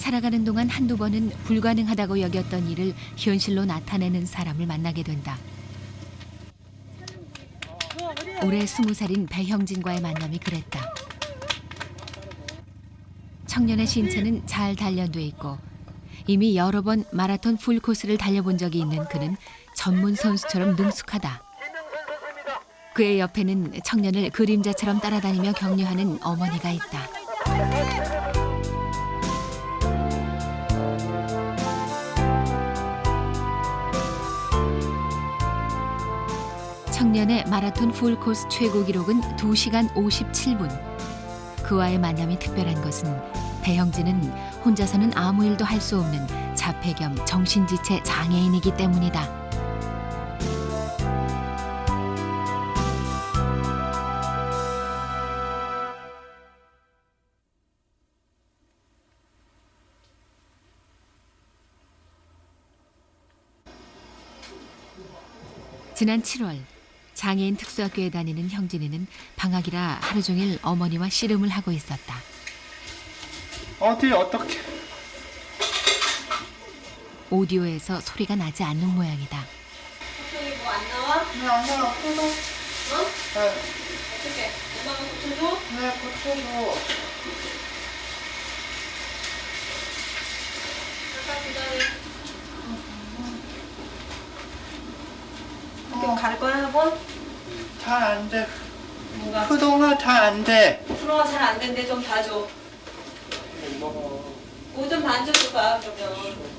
살아가는 동안 한두 번은 불가능하다고 여겼던 일을 현실로 나타내는 사람을 만나게 된다. 올해 20살인 배형진과의 만남이 그랬다. 청년의 신체는 잘 단련돼 있고 이미 여러 번 마라톤 풀코스를 달려본 적이 있는 그는 전문 선수처럼 능숙하다. 그의 옆에는 청년을 그림자처럼 따라다니며 격려하는 어머니가 있다. 청년의 마라톤 풀코스 최고 기록은 2시간 57분. 그와의 만남이 특별한 것은 배형진은 혼자서는 아무 일도 할 수 없는 자폐 겸 정신지체 장애인이기 때문이다. 지난 7월 장애인 특수학교에 다니는 형진이는 방학이라 하루 종일 어머니와 씨름을 하고 있었다. 어떻게? 오디오에서 소리가 나지 않는 모양이다. 고쳐이 뭐 안 나와? 네, 안 나와. 없어서. 어? 네, 어떻게? 엄마가 고쳐줘? 네, 고쳐줘. 잠깐 기다려. 학교 갈 거야 학원? 잘 안 돼. 뭐가? 그동안 잘 안 돼. 프로가 잘 안 된대. 좀 봐줘. 뭐 좀 만져줘봐 그러면.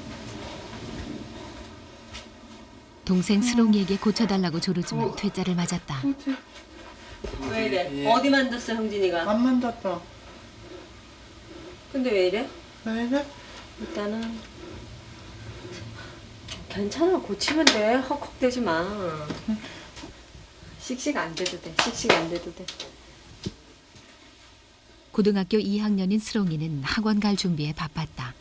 동생 스롱이에게 고쳐달라고 조르지만 퇴짜를 맞았다. 왜 이래? 예. 어디 만졌어 형진이가? 안 만졌다. 근데 왜 이래? 왜 이래? 일단은 괜찮아. 고치면 돼. 헉헉대지 마. 씩씩 안 돼도 돼. 씩씩 안 돼도 돼. 고등학교 2학년인 스롱이는 학원 갈 준비에 바빴다.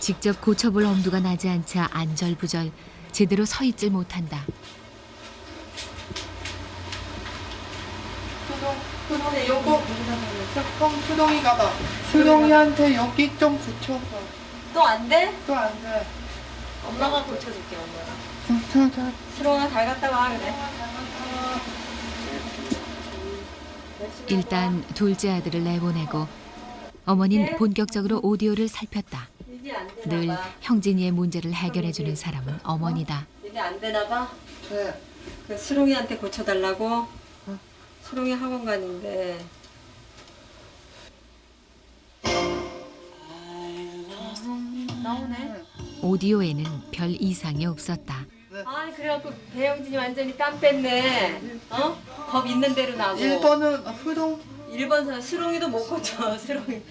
직접 고쳐볼 엄두가 나지 않자 안절부절 제대로 서 있질 못한다. 수동이 요거. 형, 수동이가 봐. 수동이한테 여기 좀 붙여봐. 또 안 돼? 또 안 돼. 엄마가 고쳐줄게 엄마가. 괜찮아. 수롱아 잘 갔다 와 그래. 일단 둘째 아들을 내보내고 어머니는 본격적으로 오디오를 살폈다. 이게 안 되나 늘 봐. 형진이의 문제를 해결해주는 사람은 어머니다. 이게 안 되나 봐. 네. 그 수롱이한테 고쳐달라고. 수롱이 학원 가는데. 나오네. 오디오에는 별 이상이 없었다. 아 그래갖고 배영진이 완전히 땀 뺐네. 어? 겁 있는 대로 나고. 1번은 수동. 1번 선 수롱이도 못 고쳐. 수롱이.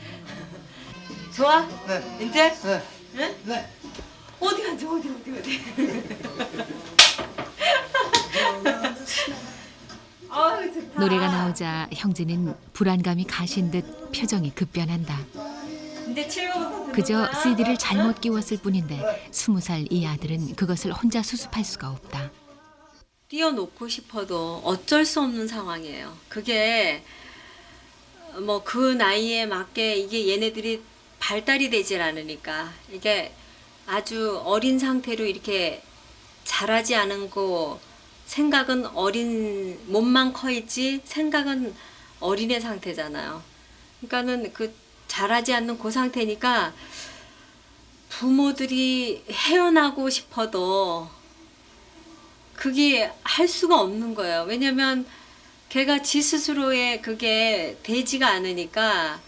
좋아? 네. 이제? 네. 응? 네. 어디 앉아 어디. 아유 좋다. 노래가 나오자 형진은 불안감이 가신 듯 표정이 급변한다. 이제 7번부터 그저 CD를 잘못 끼웠을 뿐인데 20살 이 아들은 그것을 혼자 수습할 수가 없다. 띄워놓고 싶어도 어쩔 수 없는 상황이에요. 그게 뭐 그 나이에 맞게 이게 얘네들이 발달이 되질 않으니까 이게 아주 어린 상태로 이렇게 자라지 않은 거 생각은 어린 몸만 커 있지 생각은 어린애 상태잖아요. 그러니까는 그 자라지 않는 그 상태니까 부모들이 헤어나고 싶어도 그게 할 수가 없는 거예요. 왜냐면 걔가 지 스스로의 그게 되지가 않으니까.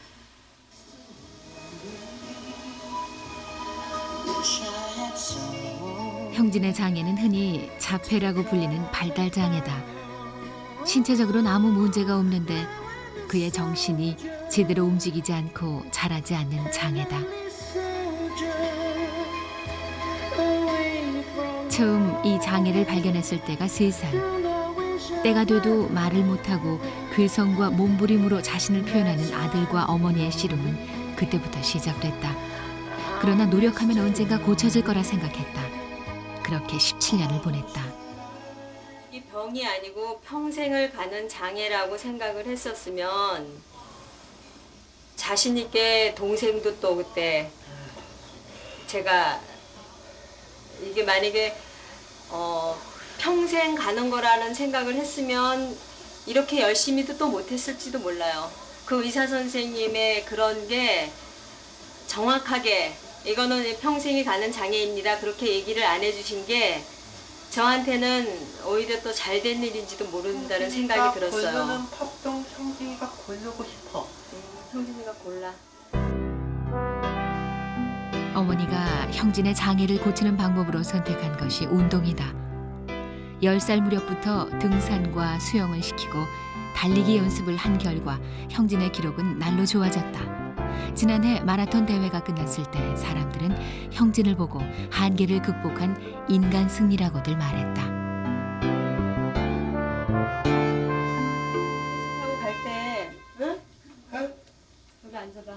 형진의 장애는 흔히 자폐라고 불리는 발달 장애다. 신체적으로는 아무 문제가 없는데 그의 정신이 제대로 움직이지 않고 자라지 않는 장애다. 처음 이 장애를 발견했을 때가 3살. 때가 돼도 말을 못하고 괴성과 몸부림으로 자신을 표현하는 아들과 어머니의 씨름은 그때부터 시작됐다. 그러나 노력하면 언젠가 고쳐질 거라 생각했다. 그렇게 17년을 보냈다. 이 병이 아니고 평생을 가는 장애라고 생각을 했었으면 자신 있게 동생도 또 그때 제가 이게 만약에 평생 가는 거라는 생각을 했으면 이렇게 열심히도 또 못했을지도 몰라요. 그 의사 선생님의 그런 게 정확하게 이거는 평생이 가는 장애입니다. 그렇게 얘기를 안 해주신 게 저한테는 오히려 또 잘 된 일인지도 모른다는 생각이 들었어요. 고르는 팝동 형진이가 고르고 싶어. 형진이가 골라. 어머니가 형진의 장애를 고치는 방법으로 선택한 것이 운동이다. 10살 무렵부터 등산과 수영을 시키고 달리기 연습을 한 결과 형진의 기록은 날로 좋아졌다. 지난해 마라톤 대회가 끝났을 때 사람들은 형진을 보고 한계를 극복한 인간 승리라고들 말했다. 타고 갈 때, 응? 응? 여기 앉아봐.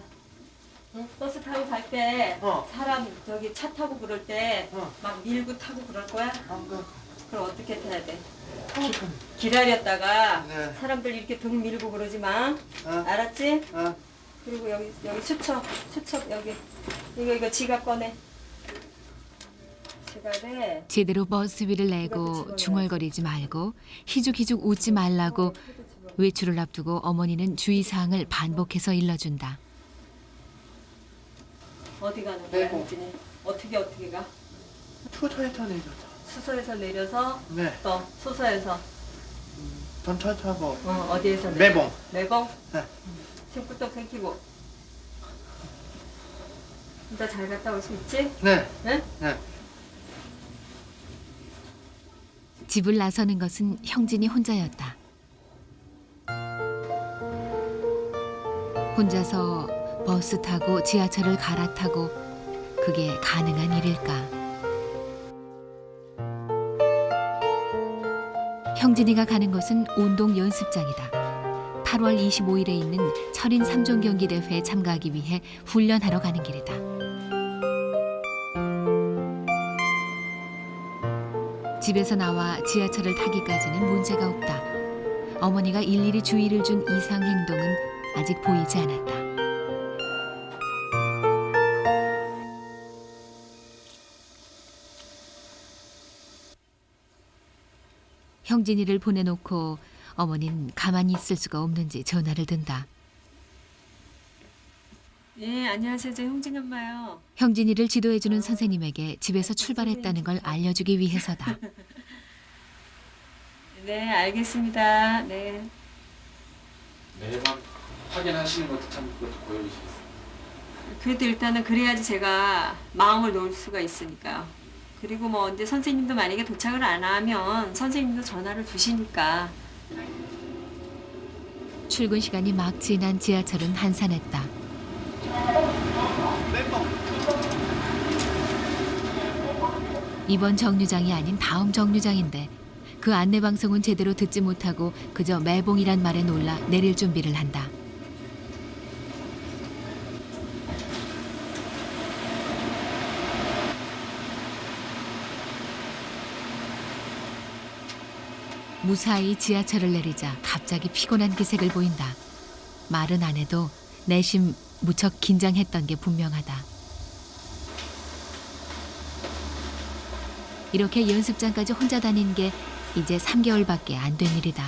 응? 버스 타고 갈 때 어. 사람 저기 차 타고 그럴 때 막 어. 밀고 타고 그럴 거야? 안 가. 그럼 어떻게 해야 돼? 어. 기다렸다가 네. 사람들 이렇게 등 밀고 그러지 마. 어. 알았지? 어. 그리고 여기 수첩 여기 이거 지갑 꺼내. 지갑에 제대로 버스비를 내고 중얼거리지 말고 희죽희죽 웃지 말라고 외출을 앞두고 어머니는 주의사항을 반복해서 일러준다. 어디 가는 거야, 내고. 형진이? 어떻게 가? 투자에서 내려서. 수서에서 내려서 네. 또 소서에서 전철 타고. 어디에서 내려? 매봉. 매봉? 네. 신부터 끊기고. 진짜 잘 갔다 올 수 있지? 네. 응? 네. 집을 나서는 것은 형진이 혼자였다. 혼자서 버스 타고 지하철을 갈아타고 그게 가능한 일일까? 형진이가 가는 것은 운동 연습장이다. 8월 25일에 있는 철인 3종 경기 대회에 참가하기 위해 훈련하러 가는 길이다. 집에서 나와 지하철을 타기까지는 문제가 없다. 어머니가 일일이 주의를 준 이상 행동은 아직 보이지 않았다. 형진이를 보내놓고 어머니는 가만히 있을 수가 없는지 전화를 든다. 예, 안녕하세요. 저 형진 엄마요. 형진이를 지도해주는 선생님에게 집에서 출발했다는 걸 알려주기 위해서다. 네, 알겠습니다. 네. 매번 확인하시는 것도 참 그것도 고역이시겠어요. 그래도 일단은 그래야지 제가 마음을 놓을 수가 있으니까요. 그리고 뭐 이제 선생님도 만약에 도착을 안 하면 선생님도 전화를 주시니까. 출근 시간이 막 지난 지하철은 한산했다. 매봉. 이번 정류장이 아닌 다음 정류장인데 그 안내 방송은 제대로 듣지 못하고 그저 매봉이란 말에 놀라 내릴 준비를 한다. 무사히 지하철을 내리자 갑자기 피곤한 기색을 보인다. 말은 안 해도 내심 무척 긴장했던 게 분명하다. 이렇게 연습장까지 혼자 다닌 게 이제 3개월밖에 안 된 일이다.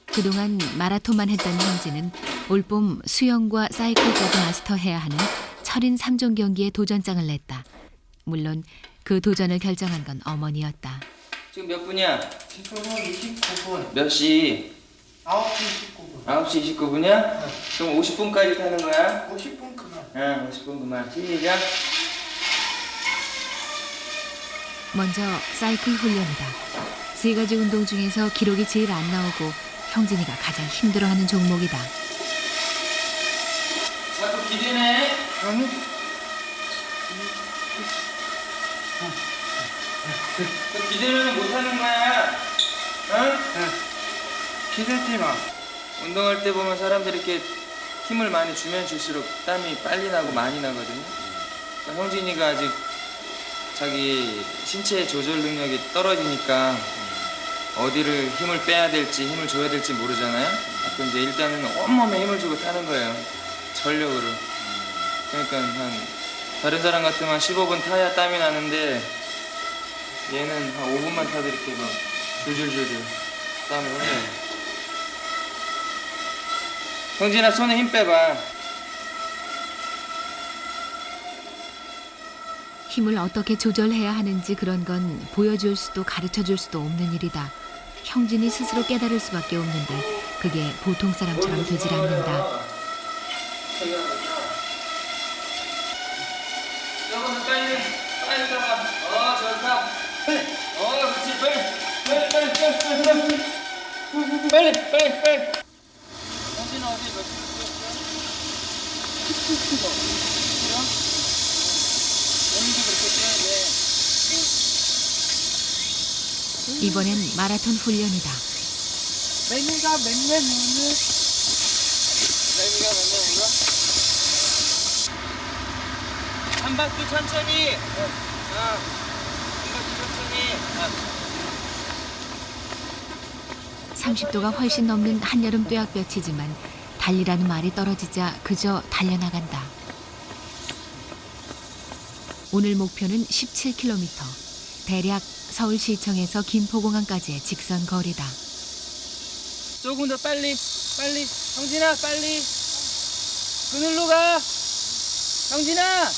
그동안 마라톤만 했던 형진은 올봄 수영과 사이클까지 마스터해야 하는 철인 3종 경기에 도전장을 냈다. 물론 그 도전을 결정한 건 어머니였다. 지금 몇 분이야? 지금은 29분. 몇 시? 9시 29분. 9시 29분이야? 그럼 50분까지 타는 거야? 50분 그만. 응, 50분 그만. 시작. 먼저 사이클 훈련이다. 3가지 운동 중에서 기록이 제일 안 나오고 형진이가 가장 힘들어하는 종목이다. 자꾸 기대네. 아니. 너 기대면 못 하는 거야. 응? 기대지 마. 운동할 때 보면 사람들이 이렇게 힘을 많이 주면 줄수록 땀이 빨리 나고 많이 나거든요. 그러니까 형진이가 아직 자기 신체 조절 능력이 떨어지니까 어디를 힘을 빼야 될지 힘을 줘야 될지 모르잖아요. 그럼 이제 일단은 온몸에 힘을 주고 타는 거예요. 전력으로. 그러니까 한 다른 사람 같으면 한 15분 타야 땀이 나는데 얘는 한 5분만 타드릴게요. 막 줄줄줄줄 땀을 흘려요. 형진아 손에 힘 빼봐. 힘을 어떻게 조절해야 하는지 그런 건 보여줄 수도 가르쳐줄 수도 없는 일이다. 형진이 스스로 깨달을 수밖에 없는데 그게 보통 사람처럼 되질 않는다. 저거는 빨리 타봐. 좋다. 그렇지. 빨리. 형진아 어디 몇 이번엔 마라톤 훈련이다. 매니가 맨날 오늘 한 바퀴 천천히. 한 바퀴 천천히. 30도가 훨씬 넘는 한여름 뙤약볕이지만 달리라는 말이 떨어지자 그저 달려나간다. 오늘 목표는 17km. 대략 서울시청에서 김포공항까지의 직선 거리다. 조금 더 빨리. 형진아 빨리. 그늘로 가. 형진아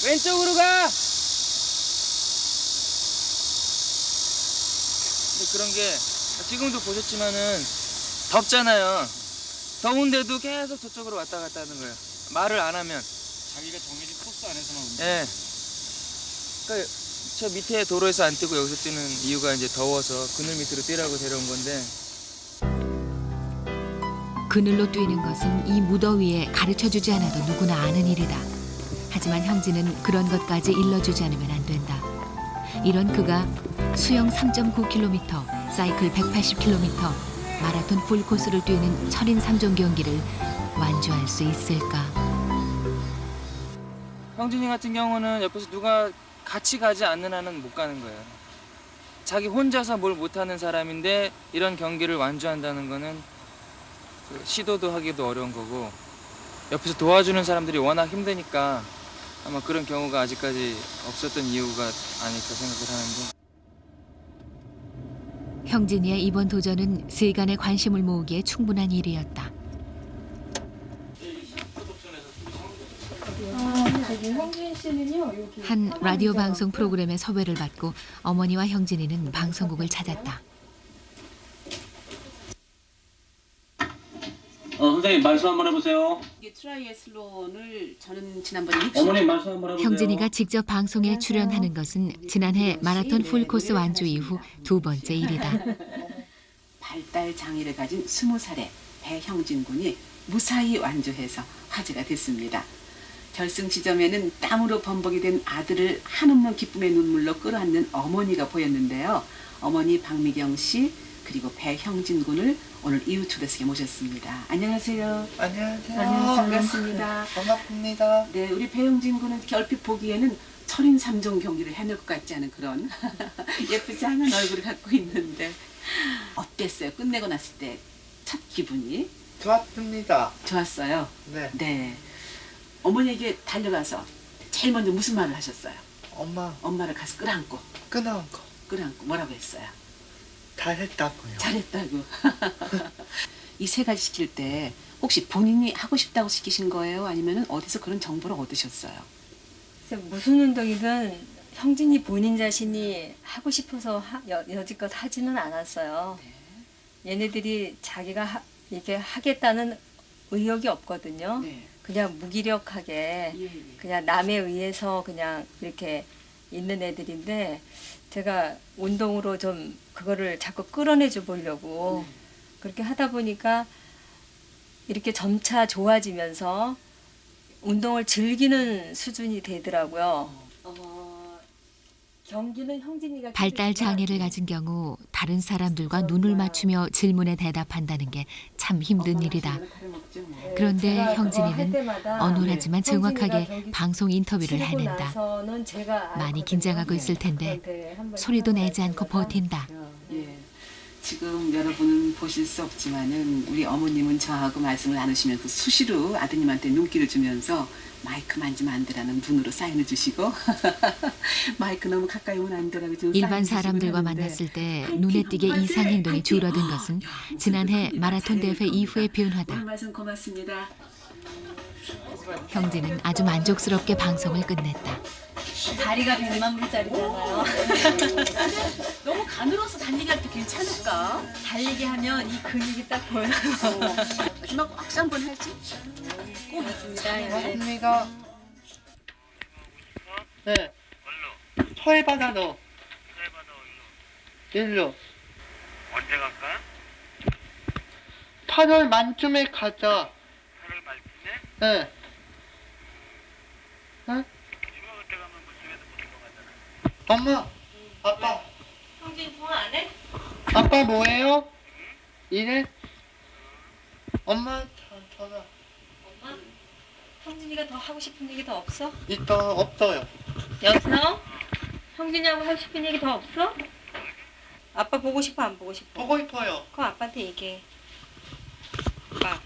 왼쪽으로 가. 근데 그런 게 지금도 보셨지만은 덥잖아요. 더운데도 계속 저쪽으로 왔다 갔다 하는 거예요. 말을 안 하면. 자기가 정해진 코스 안에서만 예. 그러니까 저 밑에 도로에서 안 뛰고 여기서 뛰는 이유가 이제 더워서 그늘 밑으로 뛰라고 데려온 건데. 그늘로 뛰는 것은 이 무더위에 가르쳐주지 않아도 누구나 아는 일이다. 하지만 형진은 그런 것까지 일러주지 않으면 안 된다. 이런 그가 수영 3.9km, 사이클 180km, 마라톤 풀코스를 뛰는 철인 3종 경기를 완주할 수 있을까? 형진이 같은 경우는 옆에서 누가 같이 가지 않는 한은 못 가는 거예요. 자기 혼자서 뭘 못하는 사람인데 이런 경기를 완주한다는 거는 시도도 하기도 어려운 거고 옆에서 도와주는 사람들이 워낙 힘드니까 아마 그런 경우가 아직까지 없었던 이유가 아닐까 생각을 하는데. 형진이의 이번 도전은 세간의 관심을 모으기에 충분한 일이었다. 형진 씨는요, 여기 한 라디오 방송 프로그램의 섭외를 받고 어머니와 형진이는 방송국을 찾았다. 선생님 말씀 한번 해보세요. 이게 트라이애슬론을 저는 지난번에 어머님 말씀 한번 해보세요. 형진이가 직접 방송에 출연하는 것은 지난해 마라톤 풀코스 완주 이후 두 번째 일이다. 발달 장애를 가진 20살의 배형진 군이 무사히 완주해서 화제가 됐습니다. 결승 지점에는 땀으로 범벅이 된 아들을 한없는 기쁨의 눈물로 끌어안는 어머니가 보였는데요. 어머니 박미경 씨 그리고 배형진 군을 오늘 이웃 초대석에 모셨습니다. 안녕하세요. 안녕하세요. 반갑습니다. 반갑습니다. 네, 우리 배형진 군은 얼핏 보기에는 철인 3종 경기를 해낼 것 같지 않은 그런 예쁘지 않은 얼굴을 갖고 있는데 어땠어요? 끝내고 났을 때 첫 기분이? 좋았습니다. 좋았어요. 네. 네. 어머니에게 달려가서 제일 먼저 무슨 말을 하셨어요? 엄마 엄마를 가서 끌어안고 끊어온 거 뭐라고 했어요? 잘했다고요. 잘했다고. 이 세 가지 시킬 때 혹시 본인이 하고 싶다고 시키신 거예요? 아니면 어디서 그런 정보를 얻으셨어요? 그래서 무슨 운동이든 형진이 본인 자신이 하고 싶어서 여지껏 하지는 않았어요. 얘네들이 자기가 이게 하겠다는 의욕이 없거든요. 네. 그냥 무기력하게 예. 그냥 남에 의해서 그냥 이렇게 있는 애들인데 제가 운동으로 좀 그거를 자꾸 끌어내줘 보려고 그렇게 하다 보니까 이렇게 점차 좋아지면서 운동을 즐기는 수준이 되더라고요. 경기는 형진이가 발달 장애를 가진 경우 다른 사람들과 눈을 맞추며 질문에 대답한다는 게 참 힘든 일이다. 그런데 형진이는 어눌하지만 정확하게 방송 인터뷰를 해낸다. 많이 긴장하고 있을 텐데 소리도 내지 않고 버틴다. 예. 지금 여러분은 보실 수 없지만은 우리 어머님은 저하고 말씀을 나누시면서 수시로 아드님한테 눈길을 주면서 마이크 만지면 안 되라는 눈으로 사인을 주시고 마이크 너무 가까이 오면 안 되라고 지금 일반 사인을 주시고 사람들과 하는데 만났을 때 눈에 띄게 이상 행동이 줄어든 것은 지난해 마라톤 대회 이후의 오늘 변화다. 말씀 고맙습니다. 형진은 아주 만족스럽게 방송을 끝냈다. 다리가 100만 불짜리잖아요. 너무 가늘어서 달리기 할 때 괜찮을까? 달리기 하면 이 근육이 딱 보여요. 마지막 박수 한번 하지? 고맙습니다. 네. 서해바다 너. 일로. 언제 갈까? 8월 만쯤에 가자. 8월 말쯤에? 네. 응? 휴가 그때 가면 그쪽에서 못 들어가잖아. 엄마, 아빠, 형진 통화 안 해? 아빠 뭐해요? 일해? 엄마 전화 엄마? 형진이가 더 하고 싶은 얘기 더 없어? 있다 없어요. 여보세요? 형진이하고 하고 싶은 얘기 더 없어? 아빠 보고 싶어 안 보고 싶어? 보고 싶어요. 그럼 아빠한테 얘기해. 아빠.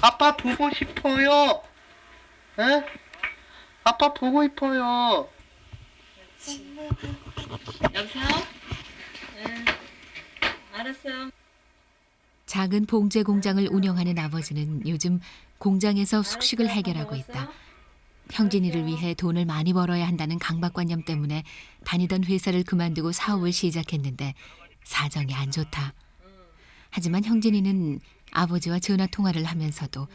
아빠 보고 싶어요. 에? 아빠 보고 싶어요. 여보세요? 응. 알았어요. 작은 봉제 공장을 운영하는 아버지는 요즘 공장에서 숙식을 해결하고 있다. 형진이를 위해 돈을 많이 벌어야 한다는 강박관념 때문에 다니던 회사를 그만두고 사업을 시작했는데 사정이 안 좋다. 하지만 형진이는 아버지와 전화 통화를 하면서도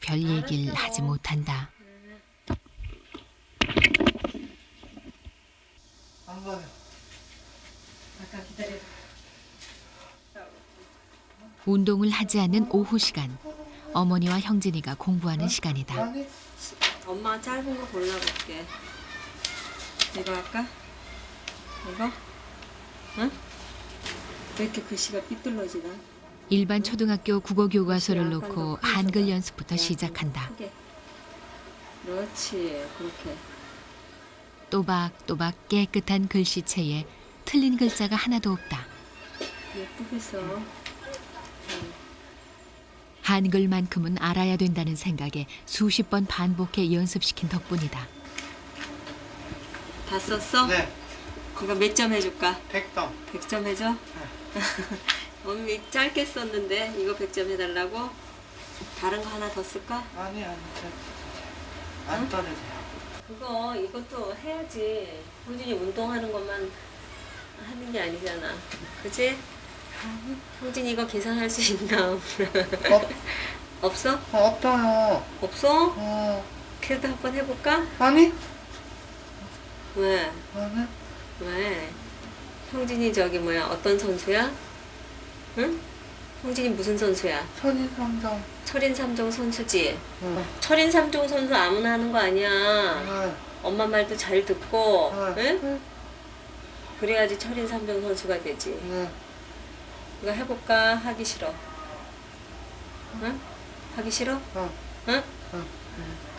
별 얘기를 하지 못한다. 안 가요. 잠깐 기다려. 운동을 하지 않는 오후 시간. 어머니와 형진이가 공부하는 시간이다. 아니, 엄마가 짧은 거 골라볼게. 이거 할까? 이거? 응? 왜 이렇게 글씨가 삐뚤러지나? 일반 초등학교 국어 교과서를 놓고 한글 연습부터 시작한다. 크게. 그렇지. 그렇게. 또박또박 깨끗한 글씨체에 틀린 글자가 하나도 없다. 예쁘게 써. 한글만큼은 알아야 된다는 생각에 수십 번 반복해 연습시킨 덕분이다. 다 썼어? 네, 이거 몇 점 해줄까? 100점. 100점 해줘? 언니 짧게 썼는데 이거 100점 해달라고? 다른 거 하나 더 쓸까? 아니, 안 떠도 돼요. 이것도 해야지. 형진이 운동하는 것만 하는 게 아니잖아. 그치? 형진이 이거 계산할 수 있나? 없어? 없어요. 없어? 그래도 한번 해볼까? 아니, 왜? 아니, 왜? 형진이 저기 뭐야? 어떤 선수야? 응? 형진이 무슨 선수야? 선인상점. 철인 3종 선수지? 응. 철인 3종 선수 아무나 하는 거 아니야. 응. 엄마 말도 잘 듣고, 응. 응? 그래야지 철인 3종 선수가 되지. 응. 이거 해볼까? 하기 싫어. 응? 하기 싫어? 응. 응? 응.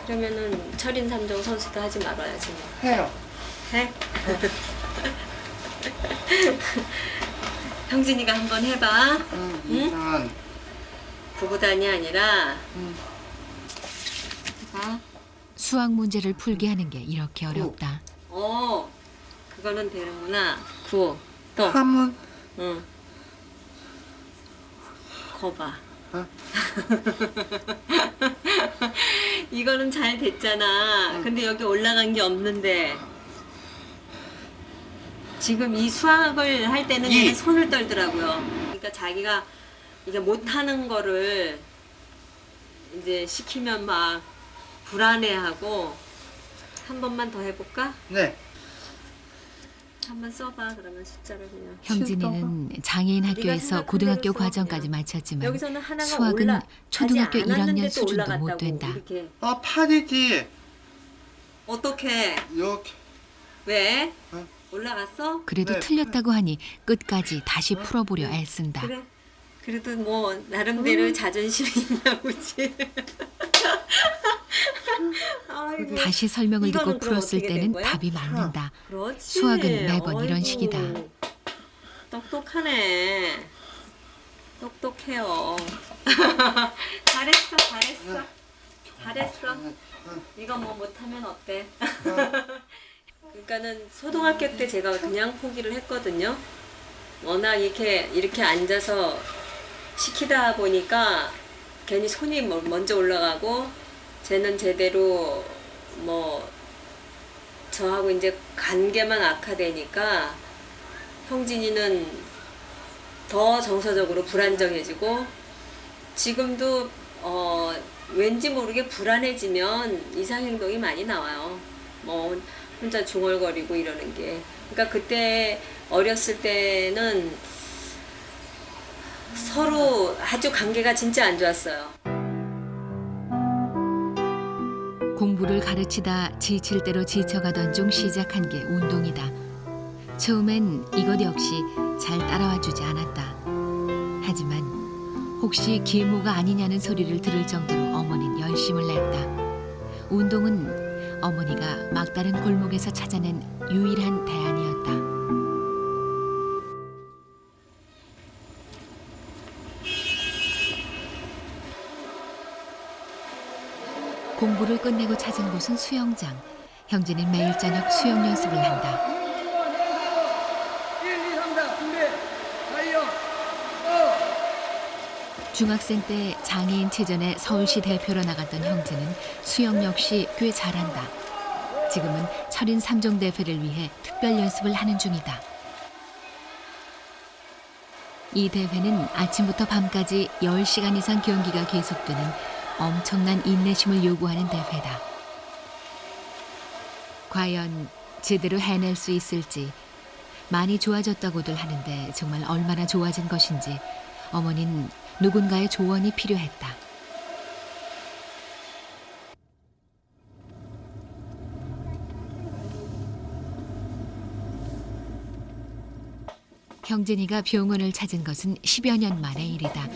그러면은 철인 3종 선수도 하지 말아야지. 뭐. 해요. 해? 형진이가 한번 해봐. 응, 응? 일단. 구구단이 아니라 응. 해봐. 수학 문제를 풀게 하는 게 이렇게 어렵다. 그거는 되는구나. 구. 또. 함은, 응. 거봐. 어? 이거는 잘 됐잖아. 근데 여기 올라간 게 없는데. 지금 이 수학을 할 때는 이. 얘는 손을 떨더라고요. 그러니까 자기가 이게 못하는 거를 이제 시키면 막 불안해하고. 한 번만 더 해볼까? 네. 한번 써봐. 그러면 숫자를 그냥. 형진이는 장애인 학교에서 고등학교 과정까지 마쳤지만 여기서는 하나가 수학은 초등학교 하지 않았는데도 1학년 수준도 올라갔다고, 못 된다. 이렇게. 팔이지. 어떻게? 이렇게. 왜? 응. 올라갔어? 그래도 네. 틀렸다고 하니 끝까지 다시 풀어보려 애쓴다. 그래. 그래도 뭐 나름대로 자존심이 있나 보지. 아이고. 다시 설명을 듣고 이거는 그럼 풀었을 어떻게 된 때는 거야? 답이 맞는다. 그렇지. 수학은 매번 이런 어이구. 식이다. 똑똑하네. 똑똑해요. 잘했어, 잘했어. 잘했어. 이거 뭐 못하면 어때? 그러니까는 초등학교 때 제가 그냥 포기를 했거든요. 워낙 이렇게 앉아서 시키다 보니까 괜히 손이 먼저 올라가고 쟤는 제대로 뭐 저하고 이제 관계만 악화되니까 형진이는 더 정서적으로 불안정해지고 지금도 왠지 모르게 불안해지면 이상행동이 많이 나와요. 뭐 혼자 중얼거리고 이러는 게. 그러니까 그때 어렸을 때는 서로 아주 관계가 진짜 안 좋았어요. 공부를 가르치다 지칠 대로 지쳐가던 중 시작한 게 운동이다. 처음엔 이것 역시 잘 따라와 주지 않았다. 하지만 혹시 계모가 아니냐는 소리를 들을 정도로 어머니는 열심을 냈다. 운동은 어머니가 막다른 골목에서 찾아낸 유일한 대안이었다. 공부를 끝내고 찾은 곳은 수영장. 형진은 매일 저녁 수영 연습을 한다. 중학생 때 장애인 체전에 서울시 대표로 나갔던 형진은 수영 역시 꽤 잘한다. 지금은 철인 3종 대회를 위해 특별 연습을 하는 중이다. 이 대회는 아침부터 밤까지 10시간 이상 경기가 계속되는 엄청난 인내심을 요구하는 대회다. 과연 제대로 해낼 수 있을지. 많이 좋아졌다고들 하는데 정말 얼마나 좋아진 것인지 어머니는 누군가의 조언이 필요했다. 형진이가 병원을 찾은 것은 10여 년 만의 일이다.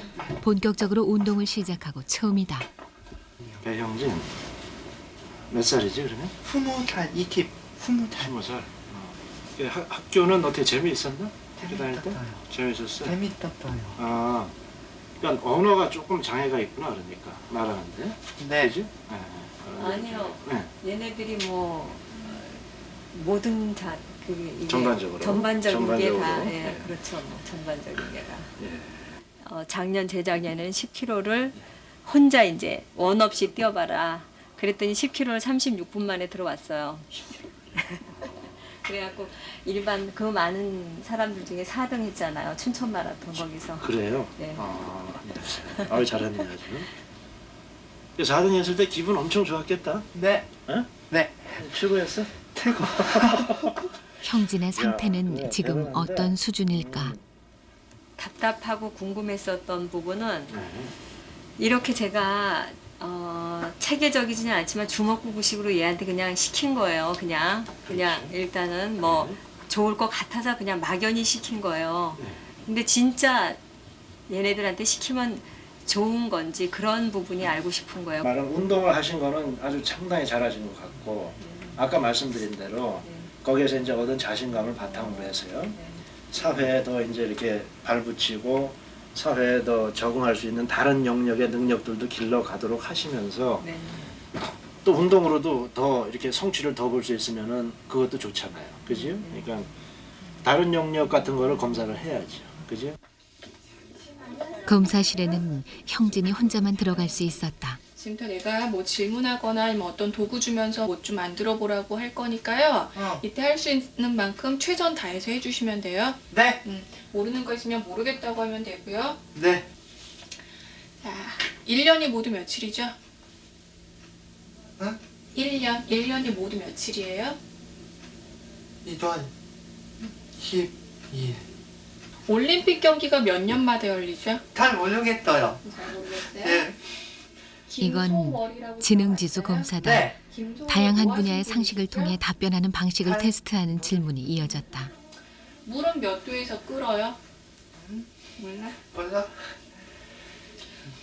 본격적으로 운동을 시작하고 처음이다. 배형진 몇 살이지 그러면? 20살 이팁 20살 20살. 학교는 어떻게 재미있었나? 학교 다닐 때? 재밌었어요. 재밌었어? 재밌었어요. 아, 그러니까 언어가 조금 장애가 있구나 그러니까 말하는데. 네. 그지? 네. 아니요. 네. 얘네들이 뭐 모든 이게 전반적으로? 전반적인 게 다 전반적으로? 예, 네. 그렇죠. 뭐 전반적인 게 다. 예. 작년 재작년에는 10km를 혼자 이제 원 없이 뛰어봐라. 그랬더니 10km를 36분 만에 들어왔어요. 그래갖고 일반 그 많은 사람들 중에 4등 했잖아요. 춘천 마라톤 거기서. 그래요? 네. 아, 네. 아유 잘했네 아주. 4등 했을 때 기분 엄청 좋았겠다. 네. 어? 네. 최고였어? 최고. 형진의 상태는 야, 지금 대단한데? 어떤 수준일까? 답답하고 궁금했었던 부분은 네. 이렇게 제가 체계적이지는 않지만 주먹구구식으로 얘한테 그냥 시킨 거예요. 그냥 일단은 뭐 좋을 것 같아서 그냥 막연히 시킨 거예요. 네. 근데 진짜 얘네들한테 시키면 좋은 건지 그런 부분이 알고 싶은 거예요. 말은 운동을 하신 거는 아주 상당히 잘하신 것 같고 아까 말씀드린 대로 거기에서 이제 얻은 자신감을 바탕으로 해서요. 사회에 더 이제 이렇게 발붙이고 사회에 더 적응할 수 있는 다른 영역의 능력들도 길러가도록 하시면서 네. 또 운동으로도 더 이렇게 성취를 더 볼 수 있으면은 그것도 좋잖아요. 그죠? 그러니까 다른 영역 같은 거를 검사를 해야죠. 그죠? 검사실에는 형진이 혼자만 들어갈 수 있었다. 지금부터 내가 뭐 질문하거나 아니면 어떤 도구 주면서 뭐 좀 만들어 보라고 할 거니까요. 이때 할 수 있는 만큼 최선 다해서 해주시면 돼요. 네. 모르는 거 있으면 모르겠다고 하면 되고요. 네. 자, 1년이 모두 며칠이죠? 응? 1년이 모두 며칠이에요? 2월 12일. 올림픽 경기가 몇 년마다 열리죠? 잘 모르겠어요. 잘 모르겠어요. 네. 이건 김소월이라고 지능지수 들어봤어요? 검사다. 네. 김소월 다양한 뭐 분야의 하시는 상식을 분이시죠? 통해 답변하는 방식을 잘- 테스트하는 질문이 이어졌다. 물은 몇 도에서 끓어요? 몰라? 몰라.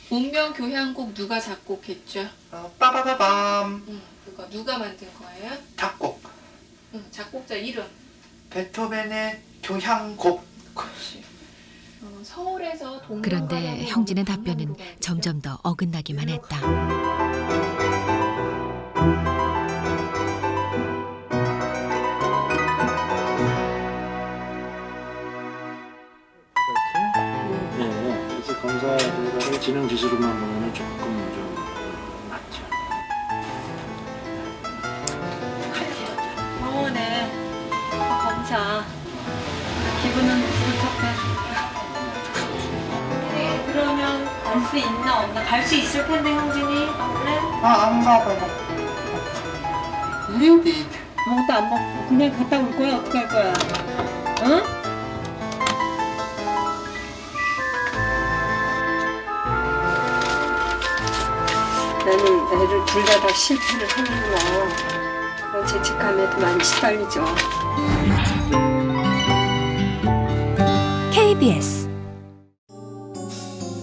운명 교향곡 누가 작곡했죠? 빠바바밤. 그거 누가 만든 거예요? 작곡. 작곡자 이름. 베토벤의 교향곡. 서울에서 동명가라고 그런데 형진의 답변은 동명도가 있죠. 점점 더 어긋나기만 했다. 네, 그래서 검사 결과를 진행 지수로만 보면 조금 좀 낮죠. 병원에 검사. 기분은 어떡해? 그러면 갈 수 있나 없나? 갈 수 있을 텐데 형진이 원래 안 가봐봐. 리우디. 아무것도 안 먹고 그냥 갔다 올 거야? 어떻게 할 거야? 응? 나는 애를 둘 다 실패를 하는구나. 그런 죄책감에도 많이 시달리죠. KBS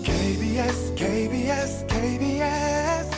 KBS KBS KBS